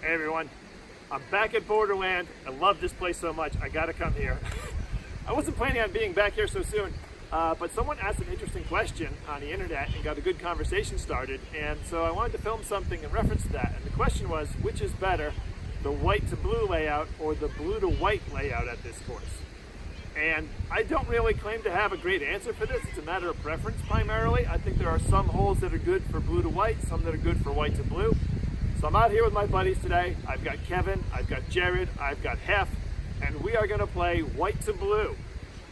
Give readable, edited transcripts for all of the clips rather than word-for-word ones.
Hey everyone, I'm back at Borderland. I love this place so much, I gotta come here. I wasn't planning on being back here so soon, but someone asked an interesting question on the internet and got a good conversation started, and so I wanted to film something in reference to that. And the question was, which is better, the white to blue layout or the blue to white layout at this course? And I don't really claim to have a great answer for this. It's a matter of preference primarily. I think there are some holes that are good for blue to white, some that are good for white to blue. So I'm out here with my buddies today. I've got Kevin, I've got Jared, I've got Hef, and we are gonna play white to blue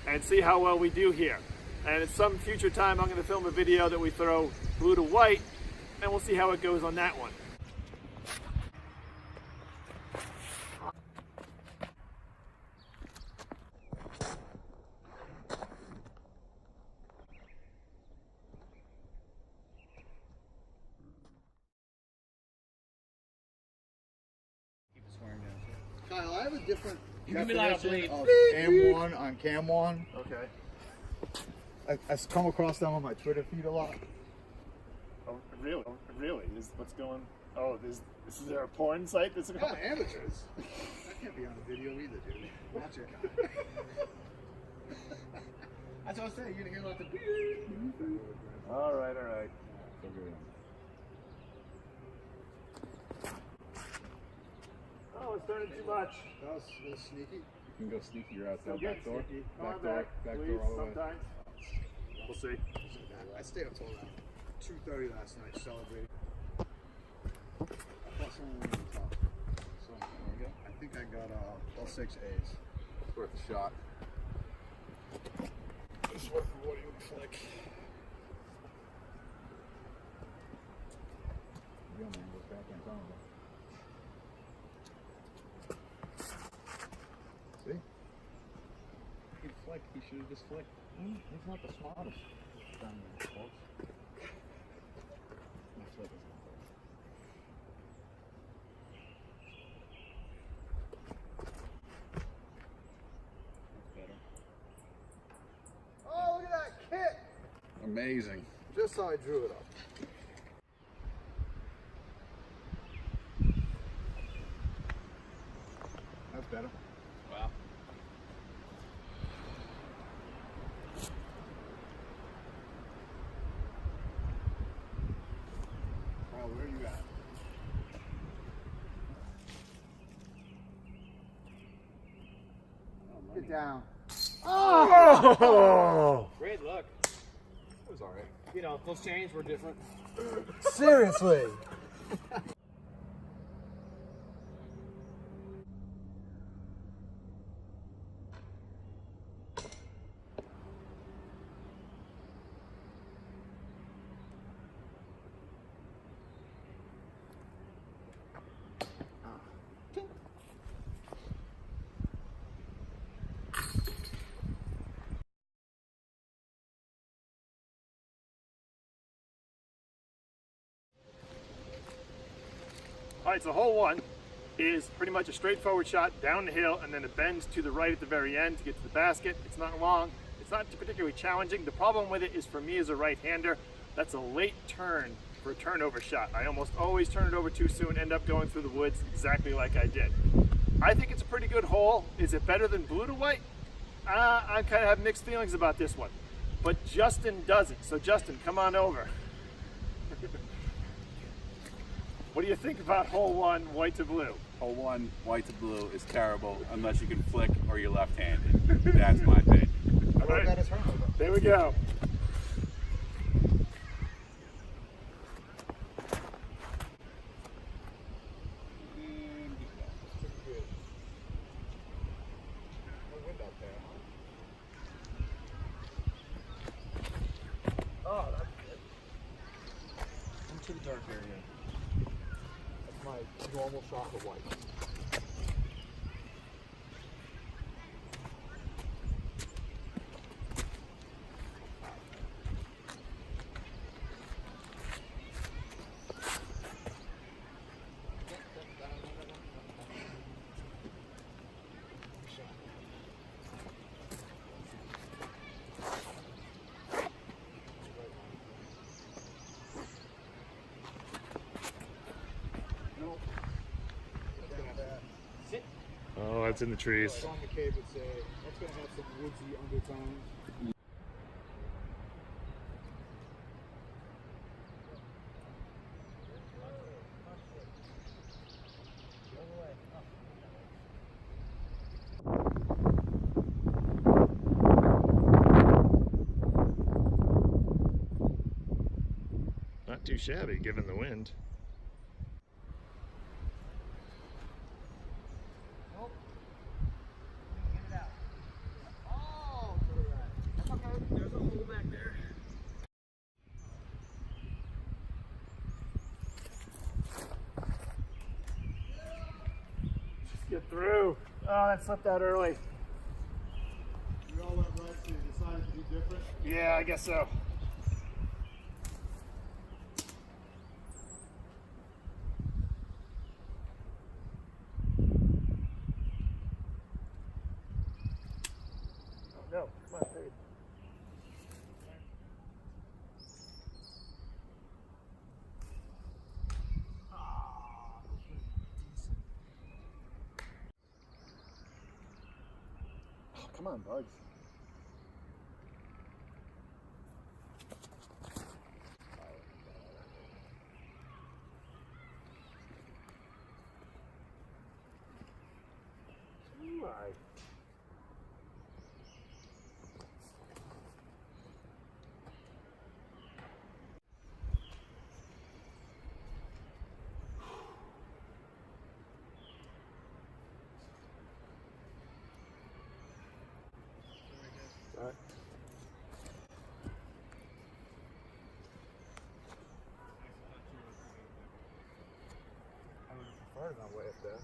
and see how well we do here. And at some future time, I'm gonna film a video that we throw blue to white, and we'll see how it goes on that one. Kyle, I have a different definition of AM1 on CAM1. Okay. I've come across them on my Twitter feed a lot. Oh, really? Really? What's going? Oh, is there a porn site that's Yeah, amateurs. That can't be on the video either, dude. Watch it. That's what I was saying. You're gonna hear like the. All right, all right. Oh, it's turning too much. That was a little sneaky. You can go sneakier out that back door. Back Back please, door all the way. sometimes. We'll see. I stayed up till 2:30 last night celebrating. I thought someone was on top. So I think I got all 6 A's. It's worth a shot. It's worth what you would flick. Real man goes back in front of him. See? He flicked. He should have just flicked. He's not the smartest down there, folks. My flick is not there. That's better. Oh, look at that kick! Amazing. Just how I drew it up. That's better. Wow. Kyle, where are you at? Get down. Oh! Great luck. It was alright. You know, those chains were different. Seriously? All right, so hole one is pretty much a straightforward shot down the hill and then it bends to the right at the very end to get to the basket. It's not long, it's not particularly challenging. The problem with it is for me as a right-hander, that's a late turn for a turnover shot. I almost always turn it over too soon, end up going through the woods exactly like I did. I think it's a pretty good hole. Is it better than blue to white? I kind of have mixed feelings about this one, but Justin doesn't. So Justin, come on over. What do you think about hole one, white to blue? Hole one, white to blue, is terrible unless you can flick or you're left-handed. That's my opinion. All right, there we go. Oh, that's good. Into the dark area. That's my normal shot of white. Oh, it's in the trees. It's on the cape, it's gonna have some woodsy undertones. Not too shabby given the wind. Get through. Oh, that slipped out early. You all went right, so you decided to do different? Yeah, I guess so. Oh no, come on, fade. Oh, come on, bugs. Alright. I would prefer it that way up there.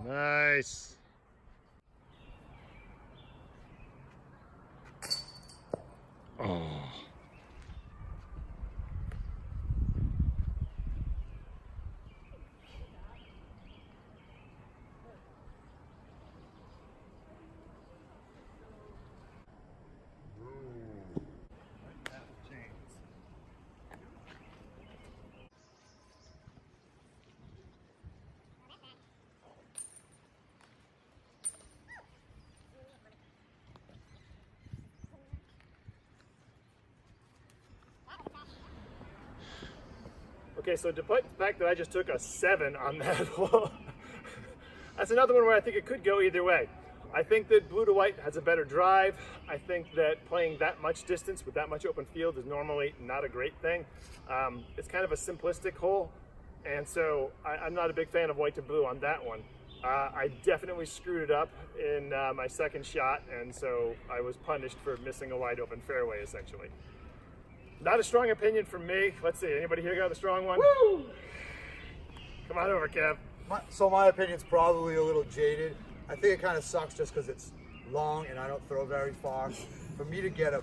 Nice. Oh. Okay, so despite the fact that I just took a 7 on that hole, that's another one where I think it could go either way. I think that blue to white has a better drive. I think that playing that much distance with that much open field is normally not a great thing. It's kind of a simplistic hole, and so I'm not a big fan of white to blue on that one. I definitely screwed it up in my second shot, and so I was punished for missing a wide open fairway, essentially. Not a strong opinion from me. Let's see, anybody here got a strong one? Woo! Come on over, Kev. So my opinion's probably a little jaded. I think it kind of sucks just because it's long and I don't throw very far. For me to get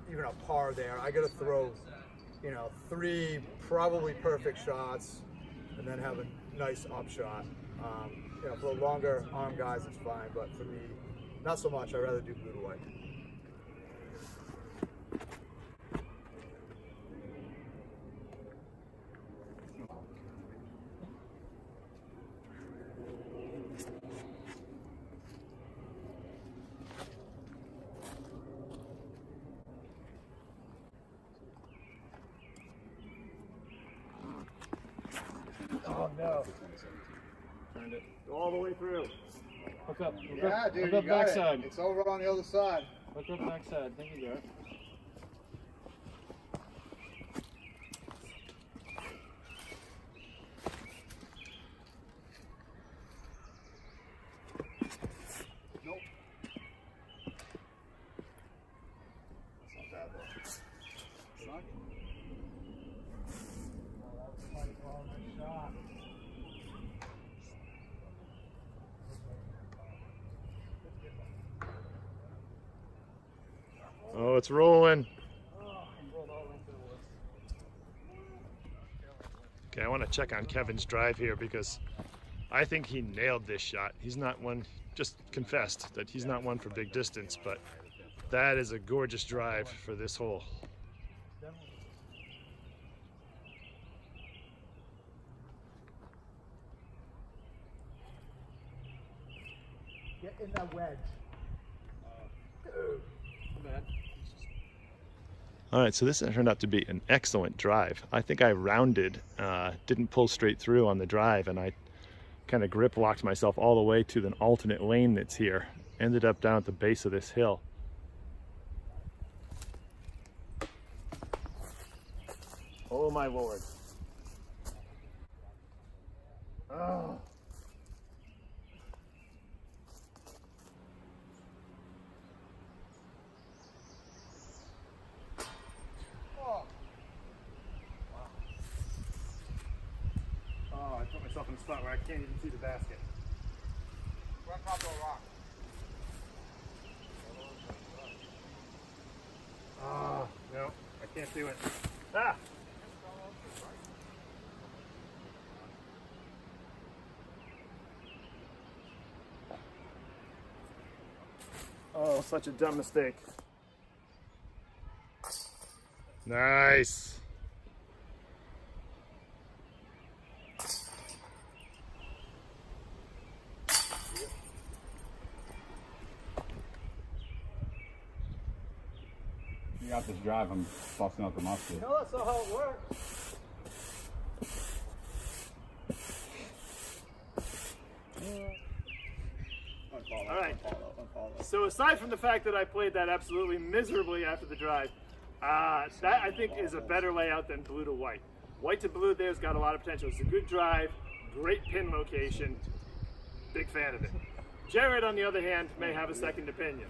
even a par there, I got to throw, 3 probably perfect shots and then have a nice upshot. For the longer arm guys, it's fine, but for me, not so much. I'd rather do blue to white. Oh no. Turned it. Go all the way through. Hook up. Yeah, dude, Hook you up got backside. it. It's over on the other side. Hook up backside. Thank you, Garrett. Nope. That's not bad though. it's rolling. Okay, I want to check on Kevin's drive here because I think he nailed this shot. He's not one, just confessed that he's not one for big distance, but that is a gorgeous drive for this hole. Get in that wedge. All right, so this turned out to be an excellent drive. I think I rounded, didn't pull straight through on the drive, and I kind of grip locked myself all the way to an alternate lane that's here. Ended up down at the base of this hill. Oh my Lord. Oh. I put myself in a spot where I can't even see the basket. Rock off the rock. Oh, no, I can't do it. Ah! Oh, such a dumb mistake. Nice. You got this drive, I'm busting out the mustard. No, that's not how it works. All right. So aside from the fact that I played that absolutely miserably after the drive, that I think is a better layout than blue to white. White to blue there's got a lot of potential. It's a good drive, great pin location, big fan of it. Jared, on the other hand, may have a second opinion.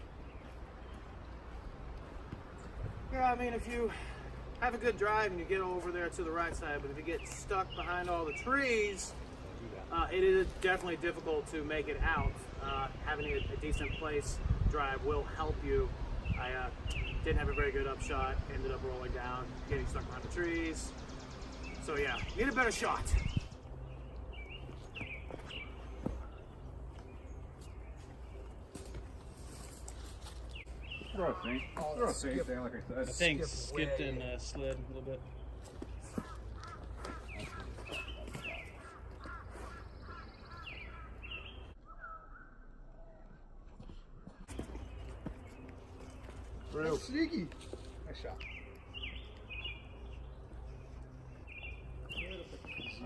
Yeah, I mean, if you have a good drive and you get over there to the right side, but if you get stuck behind all the trees, it is definitely difficult to make it out. Having a decent place drive will help you. I didn't have a very good upshot, ended up rolling down, getting stuck behind the trees. So yeah, need a better shot. Throw a sink. Throw a sink there, like I said. I think skipped and slid a little bit. Real sneaky. Nice shot.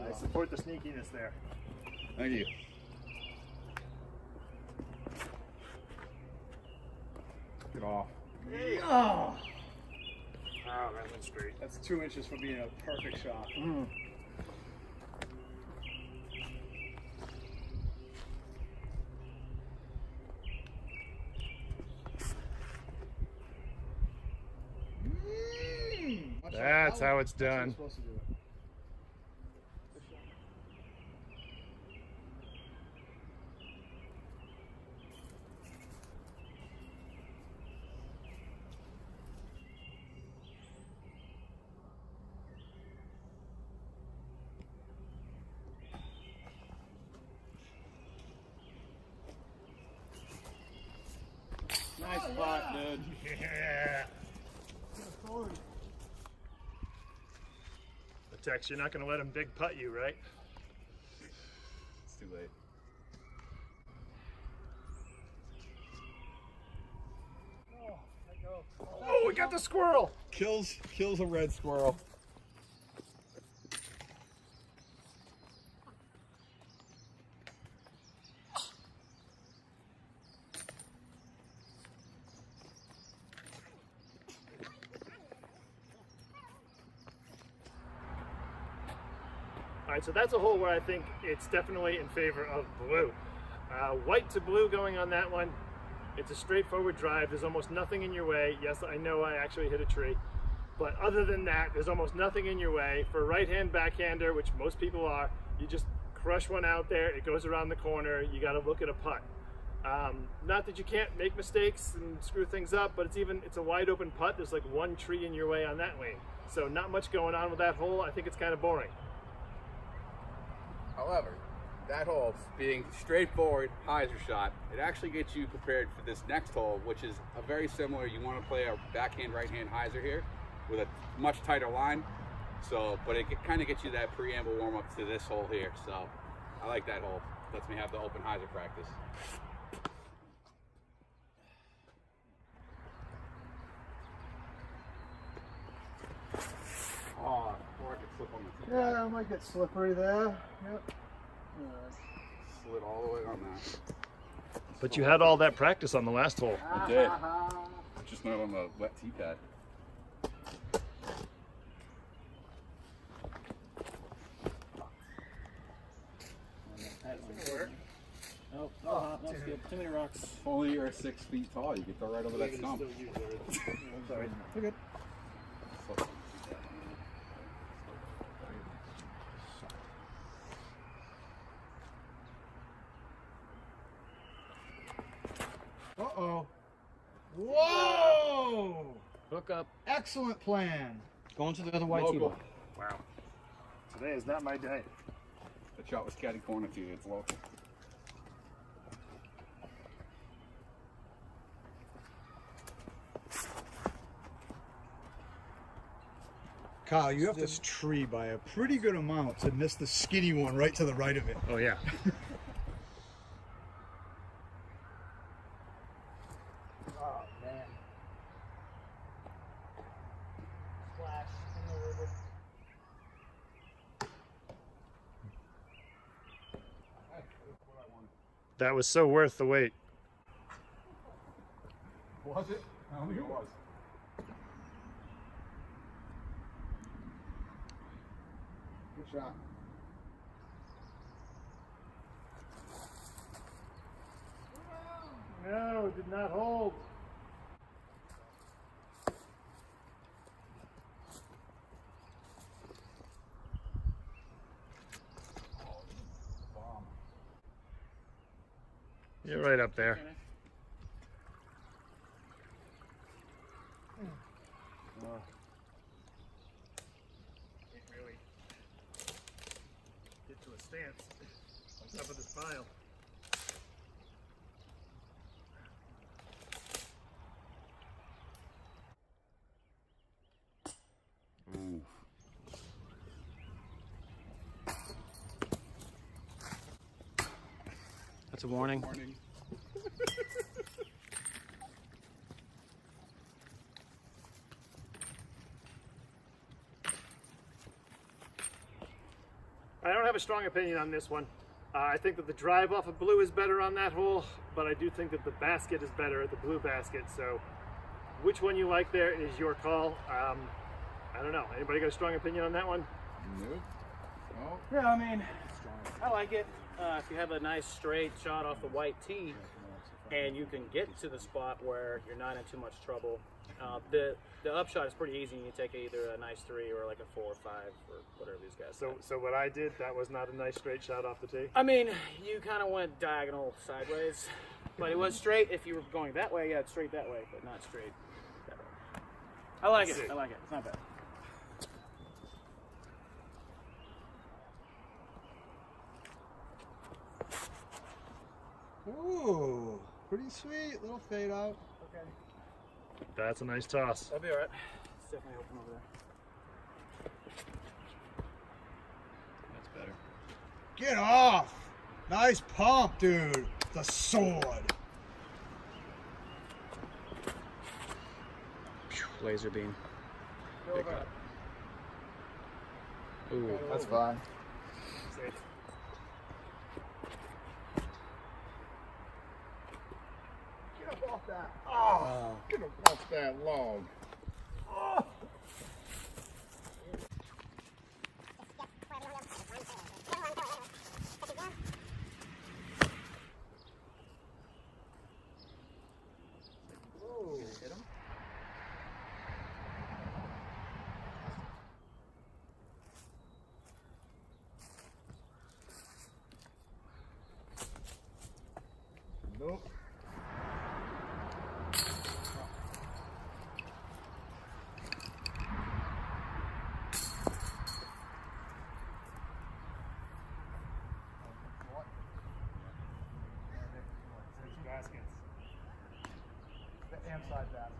I support the sneakiness there. Thank you. Get off. Oh, that went straight. That's 2 inches from being a perfect shot. That's how it's done. Supposed to do it. Nice spot, dude. Yeah. The Tex, you're not going to let him big putt you, right? It's too late. Oh, we got the squirrel. Kills a red squirrel. All right, so that's a hole where I think it's definitely in favor of blue. White to blue going on that one. It's a straightforward drive. There's almost nothing in your way. Yes, I know I actually hit a tree. But other than that, there's almost nothing in your way. For a right-hand backhander, which most people are, you just crush one out there. It goes around the corner. You got to look at a putt. Not that you can't make mistakes and screw things up, but it's a wide open putt. There's like one tree in your way on that lane. So not much going on with that hole. I think it's kind of boring. However, that hole being straightforward hyzer shot, it actually gets you prepared for this next hole, which is a very similar. You want to play a backhand, right-hand hyzer here with a much tighter line. So, but it kind of gets you that preamble warm up to this hole here. So, I like that hole. Lets me have the open hyzer practice. Oh, or I could slip on the tee. Yeah, I might get slippery there. Yep. Slid all the way on that. But you had all that practice on the last hole. I did. Just not on the wet tee pad. Oh, no, skip. Too many rocks. If only you're 6 feet tall, you could throw right over that stump. Sorry. You're good. Uh-oh. Whoa! Hook up. Excellent plan. Going to the other white tee Local. ball. Wow. Today is not my day. The shot was catty corner to you. It's local. Kyle, you have this tree by a pretty good amount to miss the skinny one right to the right of it. Oh yeah. Oh, man. Splash in the river. That was so worth the wait. Was it? I don't think it was. Good shot. No, did not hold. You're right up there. Can't really get to a stance on top of this pile. That's a warning. Morning. I don't have a strong opinion on this one. I think that the drive off of blue is better on that hole, but I do think that the basket is better at the blue basket. So which one you like there is your call. I don't know. Anybody got a strong opinion on that one? Nope. Oh. Yeah, I mean, I like it. If you have a nice straight shot off the white tee and you can get to the spot where you're not in too much trouble, the upshot is pretty easy. You take either a nice 3 or like a 4 or 5 or whatever these guys So what I did, that was not a nice straight shot off the tee. I mean, you kind of went diagonal sideways, but it was straight. If you were going that way, yeah, it's straight that way, but not straight that way. I like it. I like it. It's not bad. Ooh, pretty sweet. Little fade out. Okay. That's a nice toss. That'll be all right. It's definitely open over there. That's better. Get off! Nice pump, dude. The sword. Laser beam. Pick up. Ooh. That's fine. Safe. Get up off that. Oh, get up off that log. Oh. Hit him. Nope. and side pass.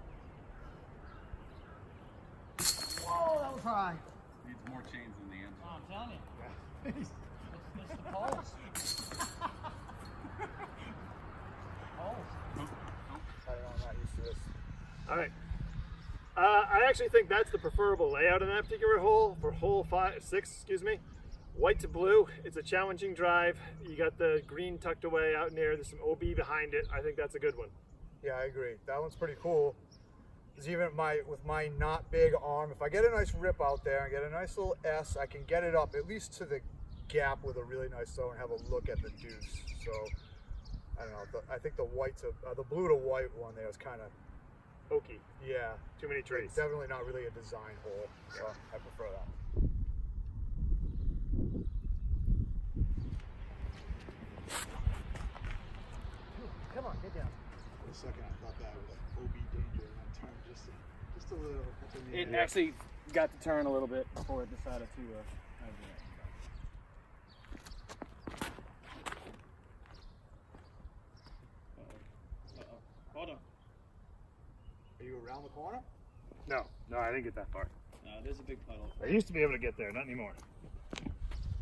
Whoa, that was high. Needs more chains than the engine. Oh, I'm telling you. It's the poles. I'm not used to this. All right. I actually think that's the preferable layout in that particular hole for hole 6, excuse me. White to blue. It's a challenging drive. You got the green tucked away out near. There's some OB behind it. I think that's a good one. Yeah, I agree. That one's pretty cool. Because even with my not big arm, if I get a nice rip out there and get a nice little S, I can get it up at least to the gap with a really nice throw and have a look at the deuce. So I don't know. I think the blue to white one there is kind of Okie. yeah. Too many trees. It's definitely not really a design hole. So I prefer that. Come on, get down. For a second, I thought that was like OB danger, and I turned just a little. It actually got to turn a little bit before it decided to do that. Hold on. Are you around the corner? No, I didn't get that far. There's a big puddle. I used to be able to get there, not anymore.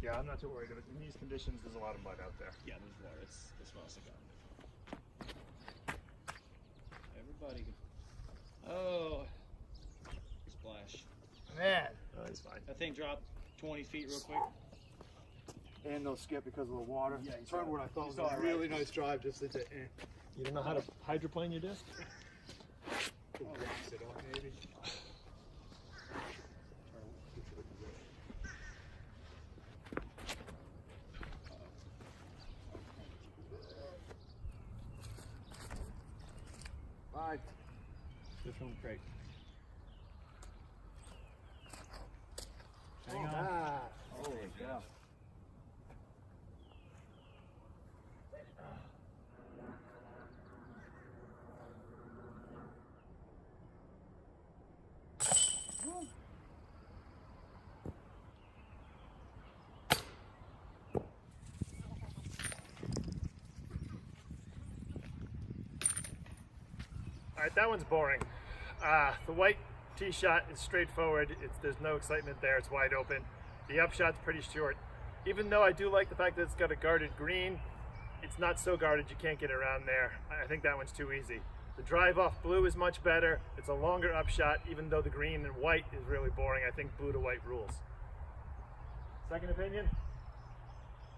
Yeah, I'm not too worried. In these conditions, there's a lot of mud out there. Yeah, there's water. It's mostly gone. Everybody can... Oh. Splash. Man. Oh, he's fine. That thing dropped 20 feet real quick. And they'll skip because of the water. Yeah, you Turn saw what I it. thought You was saw a it, really right? nice drive just into You don't know how to hydroplane your disc? bounce it up maybe. Bye. This one's great. Hang on. Holy cow. All right, that one's boring. The white tee shot is straightforward. There's no excitement there. It's wide open. The upshot's pretty short. Even though I do like the fact that it's got a guarded green, it's not so guarded you can't get around there. I think that one's too easy. The drive off blue is much better. It's a longer upshot, even though the green and white is really boring. I think blue to white rules. Second opinion?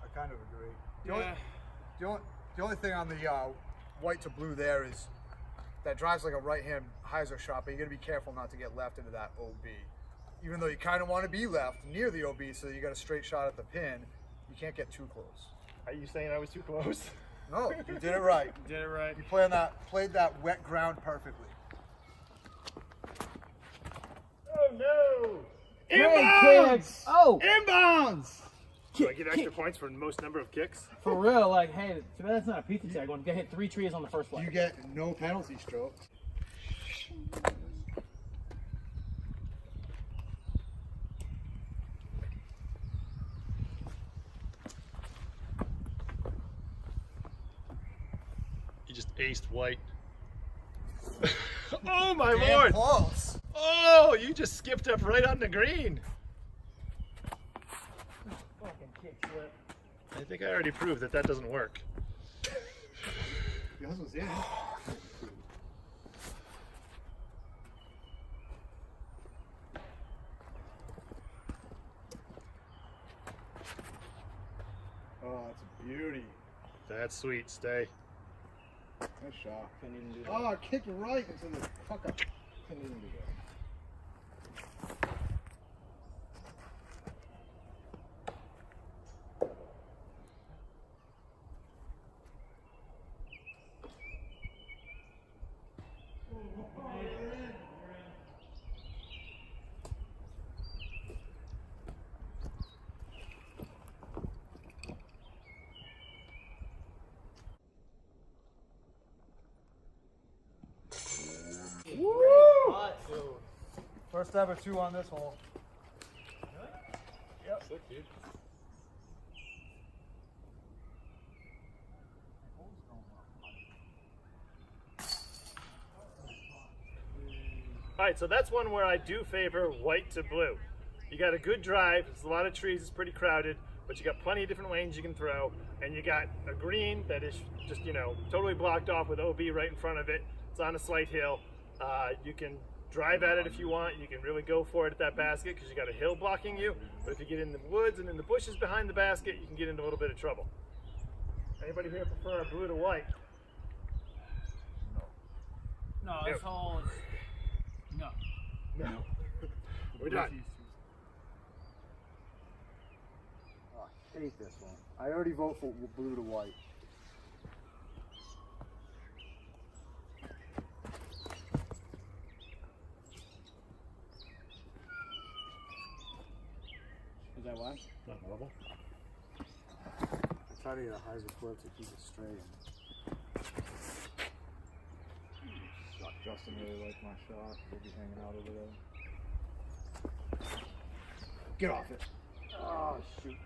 I kind of agree. The only thing on the white to blue there is that drives like a right-hand hyzer shot, but you got to be careful not to get left into that OB. Even though you kind of want to be left near the OB so that you got a straight shot at the pin, you can't get too close. Are you saying I was too close? No, you did it right. You did it right. You played that wet ground perfectly. Oh no! Inbounds! Oh! Inbounds! Do I get extra points for most number of kicks? For real, like, hey, too bad that's not a pizza tag one. Get hit 3 trees on the first one. You get no penalty stroke. You just aced white. Oh my Damn lord! close. Oh, you just skipped up right on the green. Fucking kick slip. I think I already proved that that doesn't work. Yours was in. Oh, it's a beauty. That's sweet. Stay. Nice shot. Couldn't even do that. Oh, kick right into the fuck up. Couldn't even do that. First ever 2 on this hole. Sick, dude. All right, so that's one where I do favor white to blue. You got a good drive, there's a lot of trees, it's pretty crowded, but you got plenty of different lanes you can throw, and you got a green that is just, you know, totally blocked off with OB right in front of it. It's on a slight hill. You can drive at it if you want. You can really go for it at that basket because you got a hill blocking you. But if you get in the woods and in the bushes behind the basket, you can get into a little bit of trouble. Anybody here prefer a blue to white? No, this whole is no. No. We're done. Oh, I hate this one. I already vote for blue to white. Is that why? Not level. I try to get a hyzer flip to keep it straight. Justin really liked my shot. We'll be hanging out over there. Get off it. Oh, shoot.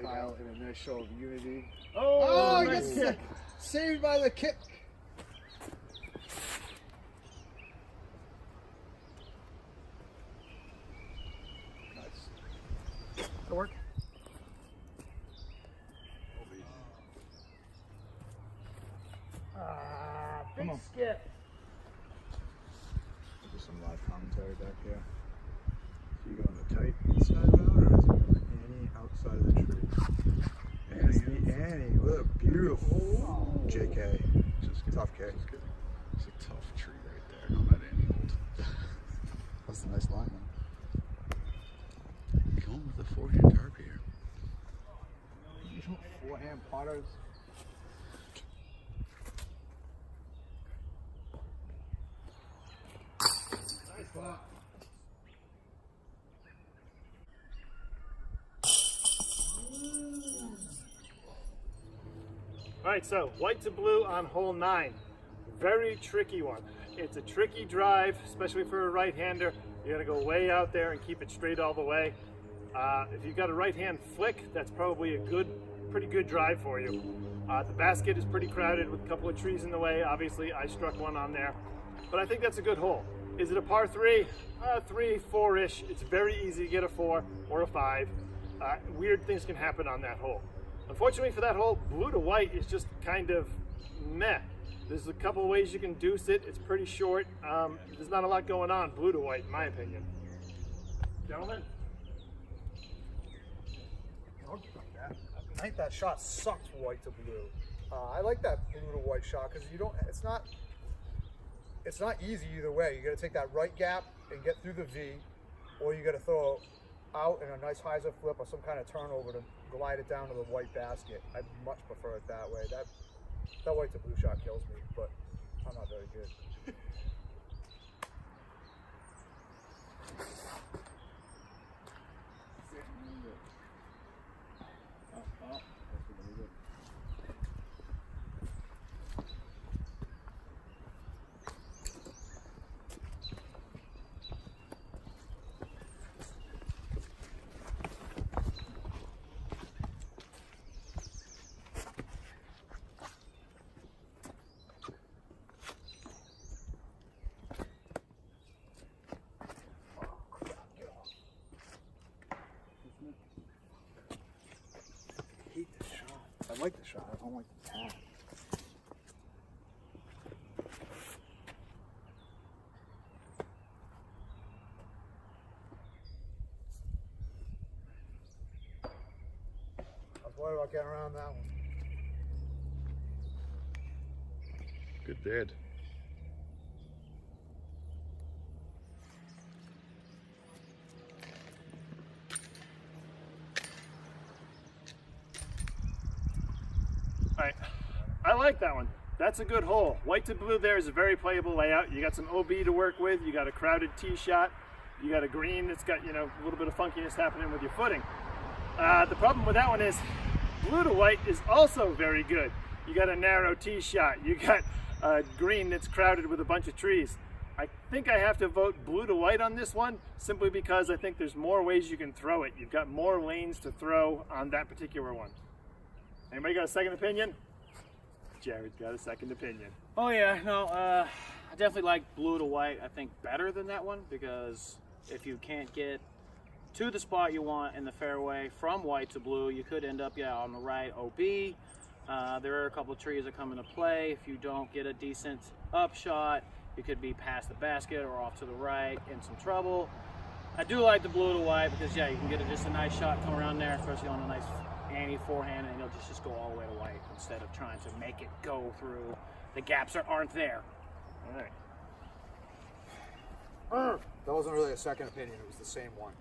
Kyle in a nice show of unity. Oh, nice kick. Saved by the kick. Nice. That work? Big skip. Do some live commentary back here. So you go on the tight inside out, or is it Annie outside of the tree? Annie, what a beautiful JK. Just tough kick. It's a tough tree right there. Not that any old. That's a nice line, man. Going with the forehand tarp here. Forehand potters. All right, so white to blue on hole 9. Very tricky one. It's a tricky drive, especially for a right-hander. You gotta go way out there and keep it straight all the way. If you've got a right-hand flick, that's probably a pretty good drive for you. The basket is pretty crowded with a couple of trees in the way. Obviously, I struck one on there, but I think that's a good hole. Is it a par 3? 3, 4-ish. It's very easy to get a 4 or a 5. Weird things can happen on that hole. Unfortunately for that hole, blue to white is just kind of meh. There's a couple of ways you can deuce it. It's pretty short. There's not a lot going on blue to white, in my opinion. Gentlemen? I think that shot sucks white to blue. I like that blue to white shot because you don't. It's not easy either way. You got to take that right gap and get through the V, or you got to throw out in a nice hyzer flip or some kind of turnover to glide it down to the white basket. I much prefer it that way. That white to blue shot kills me, but I'm not very good. I like the shot, I don't like the tag. I was worried about getting around that one. Good bid. All right, I like that one. That's a good hole. White to blue there is a very playable layout. You got some OB to work with. You got a crowded tee shot. You got a green that's got, you know, a little bit of funkiness happening with your footing. The problem with that one is blue to white is also very good. You got a narrow tee shot. You got a green that's crowded with a bunch of trees. I think I have to vote blue to white on this one simply because I think there's more ways you can throw it. You've got more lanes to throw on that particular one. Anybody got a second opinion? Jared's got a second opinion. Oh yeah, no, I definitely like blue to white, I think, better than that one, because if you can't get to the spot you want in the fairway from white to blue, you could end up, yeah, on the right OB. There are a couple of trees that come into play. If you don't get a decent upshot, you could be past the basket or off to the right in some trouble. I do like the blue to white because, yeah, you can get just a nice shot come around there, especially on a nice Annie forehand, and you'll just go all the way to white instead of trying to make it go through the gaps that aren't there. All right. That wasn't really a second opinion, it was the same one.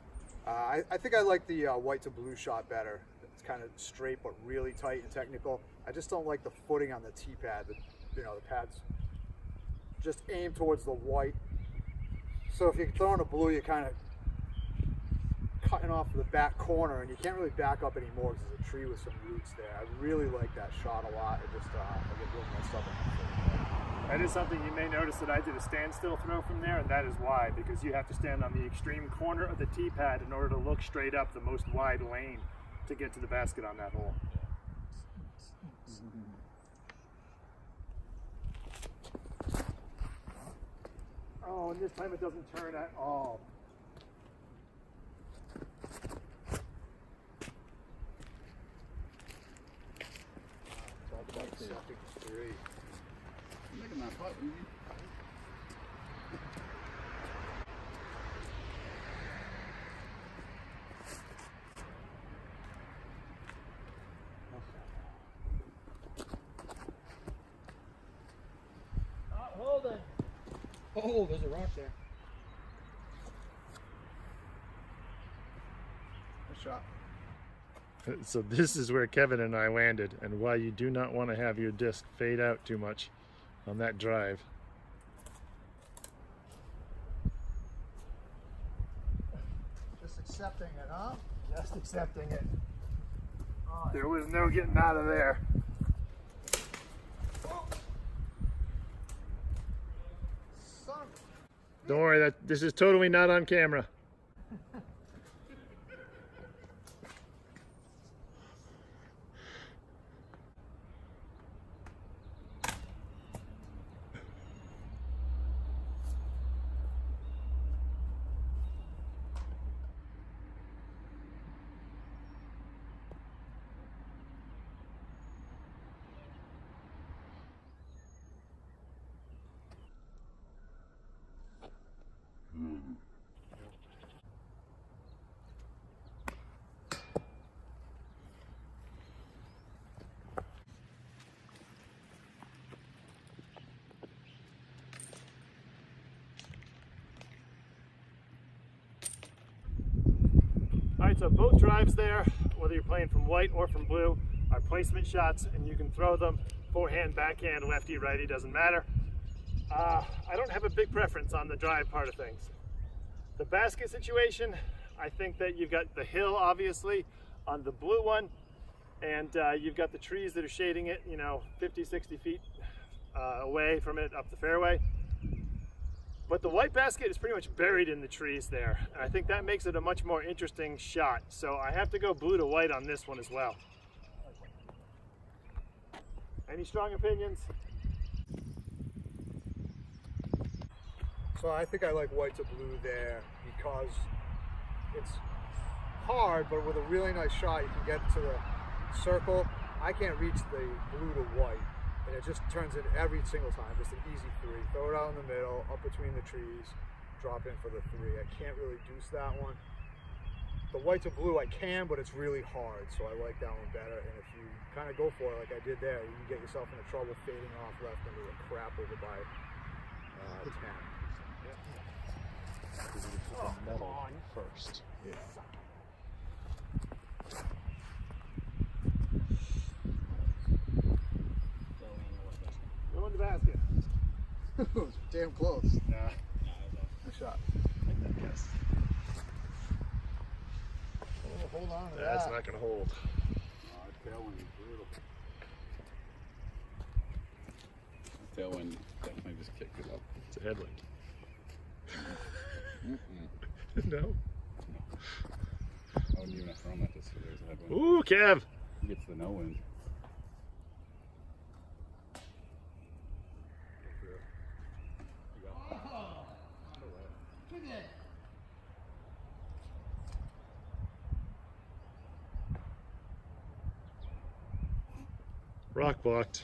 I think I like the white to blue shot better. It's kind of straight but really tight and technical. I just don't like the footing on the tee pad. The pads just aim towards the white. So if you're throwing a blue, you're kind of cutting off the back corner, and you can't really back up anymore because there's a tree with some roots there. I really like that shot a lot. It just I get real messed up. That is something you may notice that I did a standstill throw from there, and that is why, because you have to stand on the extreme corner of the tee pad in order to look straight up the most wide lane to get to the basket on that hole. Oh, and this time it doesn't turn at all. Making that putt, wouldn't you? Hold it. Oh, there's a rock there. Good shot. So this is where Kevin and I landed, and why you do not want to have your disc fade out too much on that drive. Just accepting it, huh? Just accepting it. There was no getting out of there. Son. Don't worry, this is totally not on camera. Alright, so both drives there, whether you're playing from white or from blue, are placement shots, and you can throw them forehand, backhand, lefty, righty, doesn't matter. I don't have a big preference on the drive part of things. The basket situation, I think that you've got the hill, obviously, on the blue one, and you've got the trees that are shading it, 50, 60 feet away from it up the fairway. But the white basket is pretty much buried in the trees there. And I think that makes it a much more interesting shot. So I have to go blue to white on this one as well. Any strong opinions? So I think I like white to blue there because it's hard, but with a really nice shot, you can get to the circle. I can't reach the blue to white, and it just turns in every single time. Just an easy three. Throw it out in the middle, up between the trees, drop in for the three. I can't really deuce that one. The white to blue I can, but it's really hard, so I like that one better. And if you kind of go for it like I did there, you can get yourself into trouble fading off left into the crap over by 10. Oh, come on. First. Yeah. Go in the basket. Damn close. Nah. Good shot. Yes. Oh, hold on to That's that. not going to hold. Tailwind is brutal. Tailwind definitely just kicked it up. It's a headwind. No. I wouldn't even have thrown that just so there's a headwind. Ooh, Kev. He gets the no wind. Rock blocked.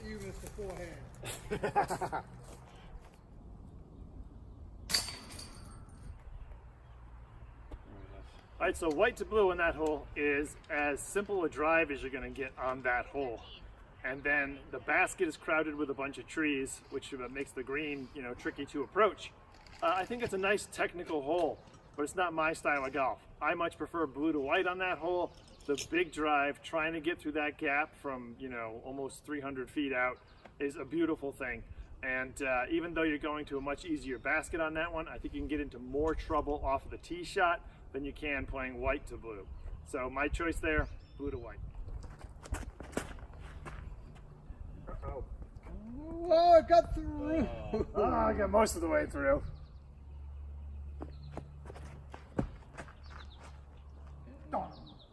You missed the forehand. All right, so white to blue in that hole is as simple a drive as you're going to get on that hole. And then the basket is crowded with a bunch of trees, which makes the green, tricky to approach. I think it's a nice technical hole, but it's not my style of golf. I much prefer blue to white on that hole. The big drive, trying to get through that gap from, almost 300 feet out is a beautiful thing. And even though you're going to a much easier basket on that one, I think you can get into more trouble off of the tee shot than you can playing white to blue. So my choice there, blue to white. Uh-oh. Oh, it got through. Oh, I got most of the way through.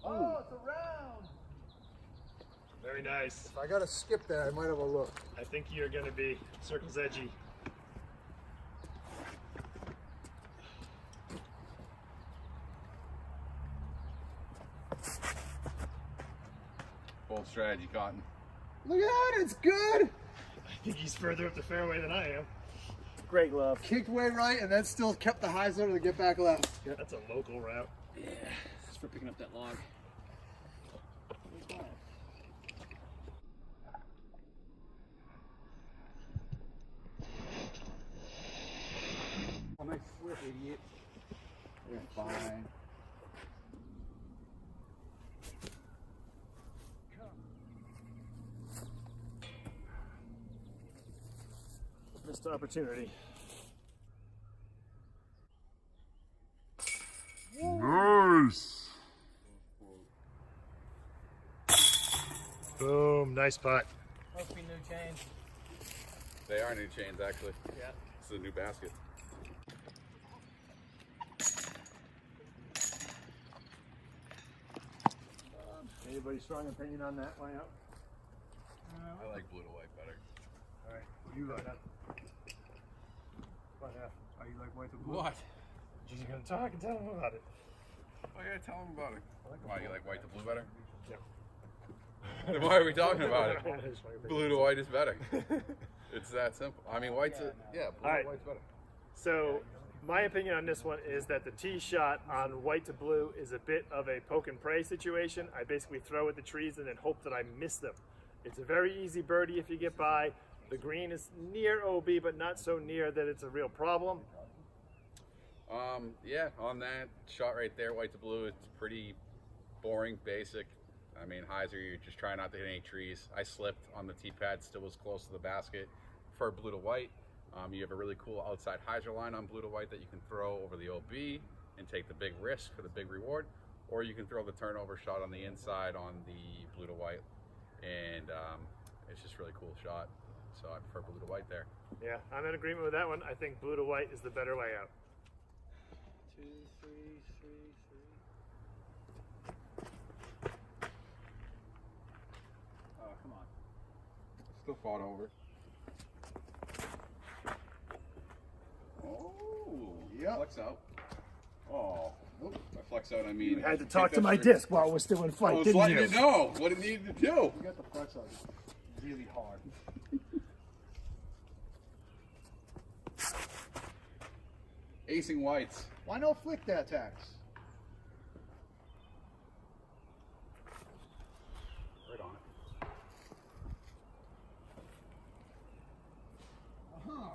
Oh, it's a round. Very nice. If I got to skip there, I might have a look. I think you're going to be circles edgy. Bold strategy, Cotton. Look at that, it's good. I think he's further up the fairway than I am. Great love. Kicked way right and then still kept the highs there to get back left. That's a local route. Yeah, just for picking up that log. Oh, nice slip, idiot. You're fine. Missed opportunity. Nice. Boom, nice putt. Must be new chains. They are new chains, actually. Yeah. This is a new basket. Anybody strong opinion on that layout? I like blue to white better. All right, you like that? What half? Are you like white to blue? What? You're just gonna talk and tell them about it. I gotta tell them about it. Why, you like white to blue better? Yeah. Then why are we talking about it? Blue to white is better. It's that simple. I mean, white's blue All right. to white's better. So my opinion on this one is that the tee shot on white to blue is a bit of a poke and pray situation. I basically throw at the trees and then hope that I miss them. It's a very easy birdie if you get by. The green is near OB, but not so near that it's a real problem. Yeah, on that shot right there, white to blue, it's pretty boring, basic. I mean, hyzer, you're just trying not to hit any trees. I slipped on the tee pad, still was close to the basket. For blue to white, you have a really cool outside hyzer line on blue to white that you can throw over the OB and take the big risk for the big reward, or you can throw the turnover shot on the inside on the blue to white, and it's just a really cool shot. So I prefer blue to white there. Yeah, I'm in agreement with that one. I think blue to white is the better layout. 2, 3, 3, 3. Oh, come on. Still fought over. Oh, Yep. flex out. Oh, by flex out I mean. You had to take talk to that my straight- disc while we're still in I flight, was didn't letting you? you know what it needed to do. You got the flex on really hard. Acing whites. Why no flick that tax? Right on it. Uh-huh.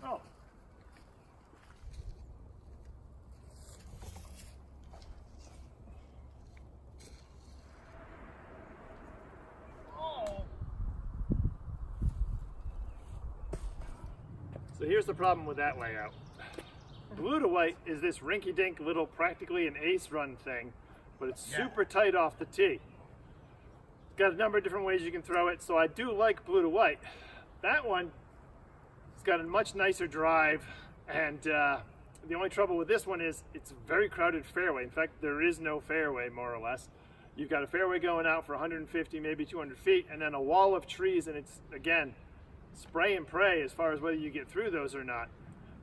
Oh. So here's the problem with that layout. Blue to white is this rinky-dink little practically an ace run thing but it's super tight off the tee. It's got a number of different ways you can throw it, so I do like blue to white. That one, it's got a much nicer drive, and the only trouble with this one is it's a very crowded fairway. In fact, there is no fairway, more or less. You've got a fairway going out for 150, maybe 200 feet, and then a wall of trees, and it's, again, spray and pray as far as whether you get through those or not.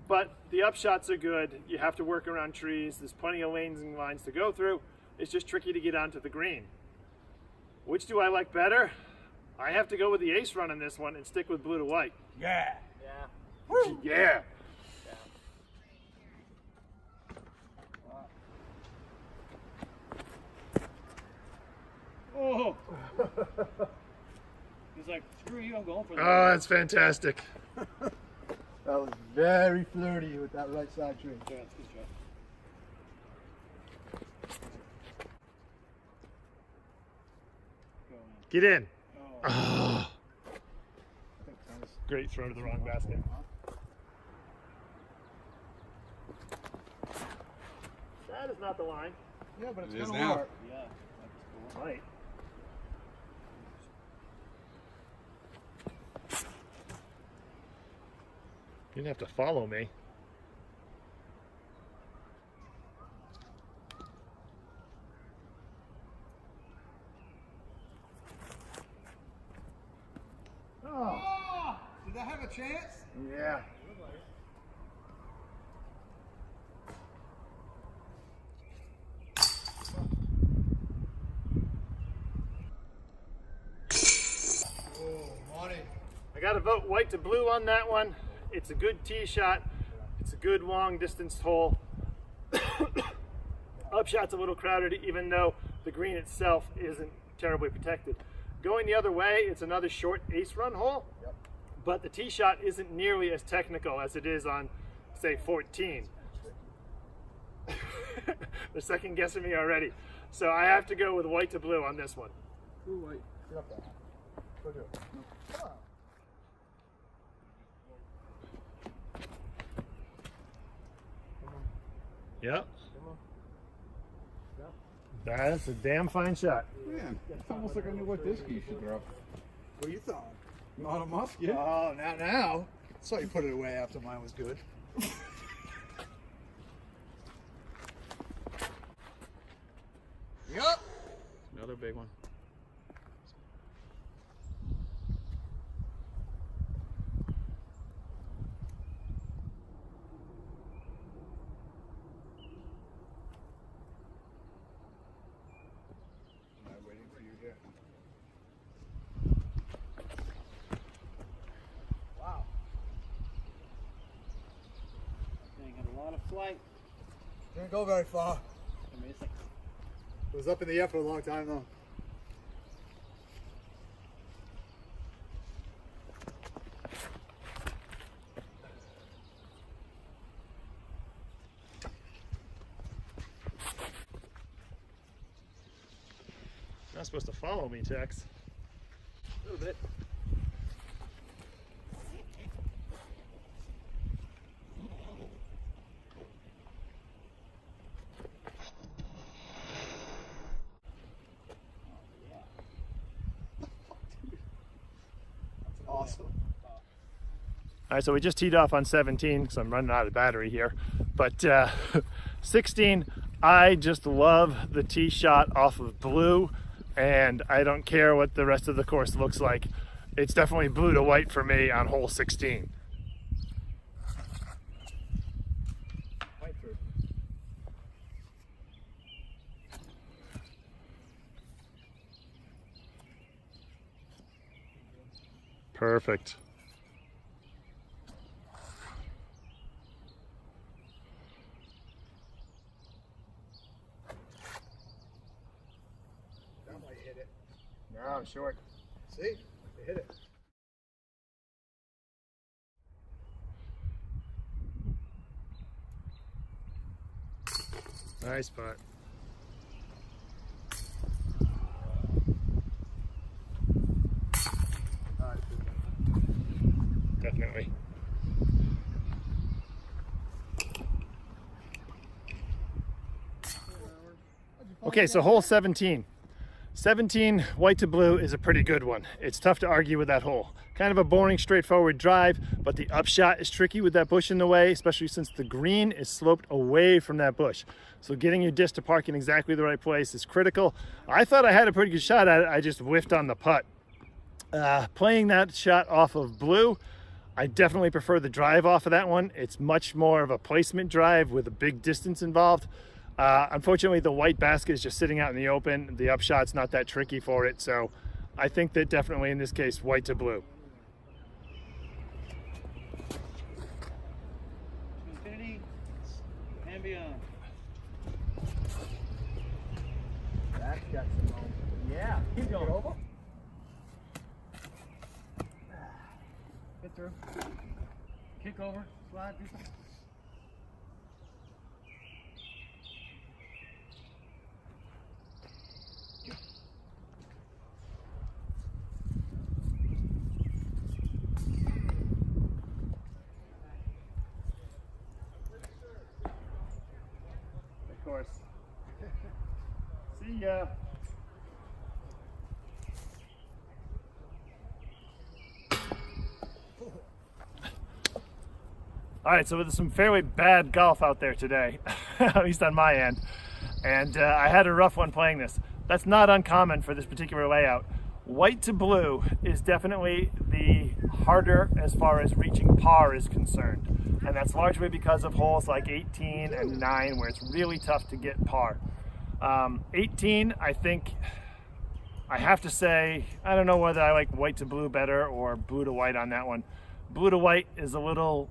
But the upshots are good. You have to work around trees. There's plenty of lanes and lines to go through. It's just tricky to get onto the green. Which do I like better? I have to go with the ace run on this one and stick with blue to white. Yeah. Yeah. Woo! Yeah. Oh! He's like, screw you, I'm going for that. Oh, that's fantastic. That was very flirty with that right side tree. Yeah, that's a good shot. Go in. Get in. Oh. Oh. Great throw to the wrong basket. That is not the line. Yeah, but it's It is gonna now. work. Yeah, that's cool. Right. You didn't have to follow me. Oh, did that have a chance? Yeah. Oh, money. I got to vote white to blue on that one. It's a good tee shot. It's a good long distance hole. Upshot's a little crowded, even though the green itself isn't terribly protected. Going the other way, it's another short ace run hole, but the tee shot isn't nearly as technical as it is on, say, 14. They're second guessing me already. So I have to go with white to blue on this one. Blue, white. Get up there. Go do it. Come on. Yep. That's a damn fine shot. Man, it's almost like I knew what disc you should throw. What are you throwing? Not a musket. Oh, now. Saw you put it away after mine was good. Yup. Another big one. I'm waiting for you here. Wow. They got a lot of flight. Didn't go very far. I mean, it's like, It was up in the air for a long time though. You're not supposed to follow me, Tex. a little bit. Awesome. All right, so we just teed off on 17 because I'm running out of battery here. But 16, I just love the tee shot off of blue, and I don't care what the rest of the course looks like. It's definitely blue to white for me on hole 16. White fruit. Perfect. That might hit it. No, short. See? They hit it. Nice putt. Alright, Definitely. how'd you Okay, so hole 17. 17 white to blue is a pretty good one. It's tough to argue with that hole. Kind of a boring, straightforward drive, but the upshot is tricky with that bush in the way, especially since the green is sloped away from that bush. So getting your disc to park in exactly the right place is critical. I thought I had a pretty good shot at it. I just whiffed on the putt. Playing that shot off of blue, I definitely prefer the drive off of that one. It's much more of a placement drive with a big distance involved. Unfortunately, the white basket is just sitting out in the open. The upshot's not that tricky for it, so I think that definitely in this case, white to blue. Infinity and beyond. That's got some moment. Yeah, keep going. Over. Get through. Kick over. Slide. Do something. Of course. See ya. All right, so there's some fairly bad golf out there today, at least on my end. And I had a rough one playing this. That's not uncommon for this particular layout. White to blue is definitely the harder as far as reaching par is concerned. And that's largely because of holes like 18 and 9 where it's really tough to get par. 18, I think, I have to say, I don't know whether I like white to blue better or blue to white on that one. Blue to white is a little,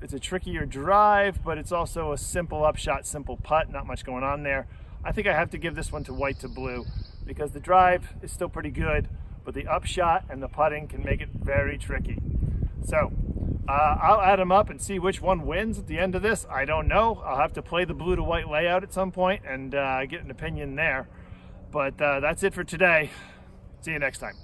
it's a trickier drive, but it's also a simple upshot, simple putt, not much going on there. I think I have to give this one to white to blue because the drive is still pretty good, but the upshot and the putting can make it very tricky. So I'll add them up and see which one wins at the end of this. I don't know. I'll have to play the blue to white layout at some point and get an opinion there. But that's it for today. See you next time.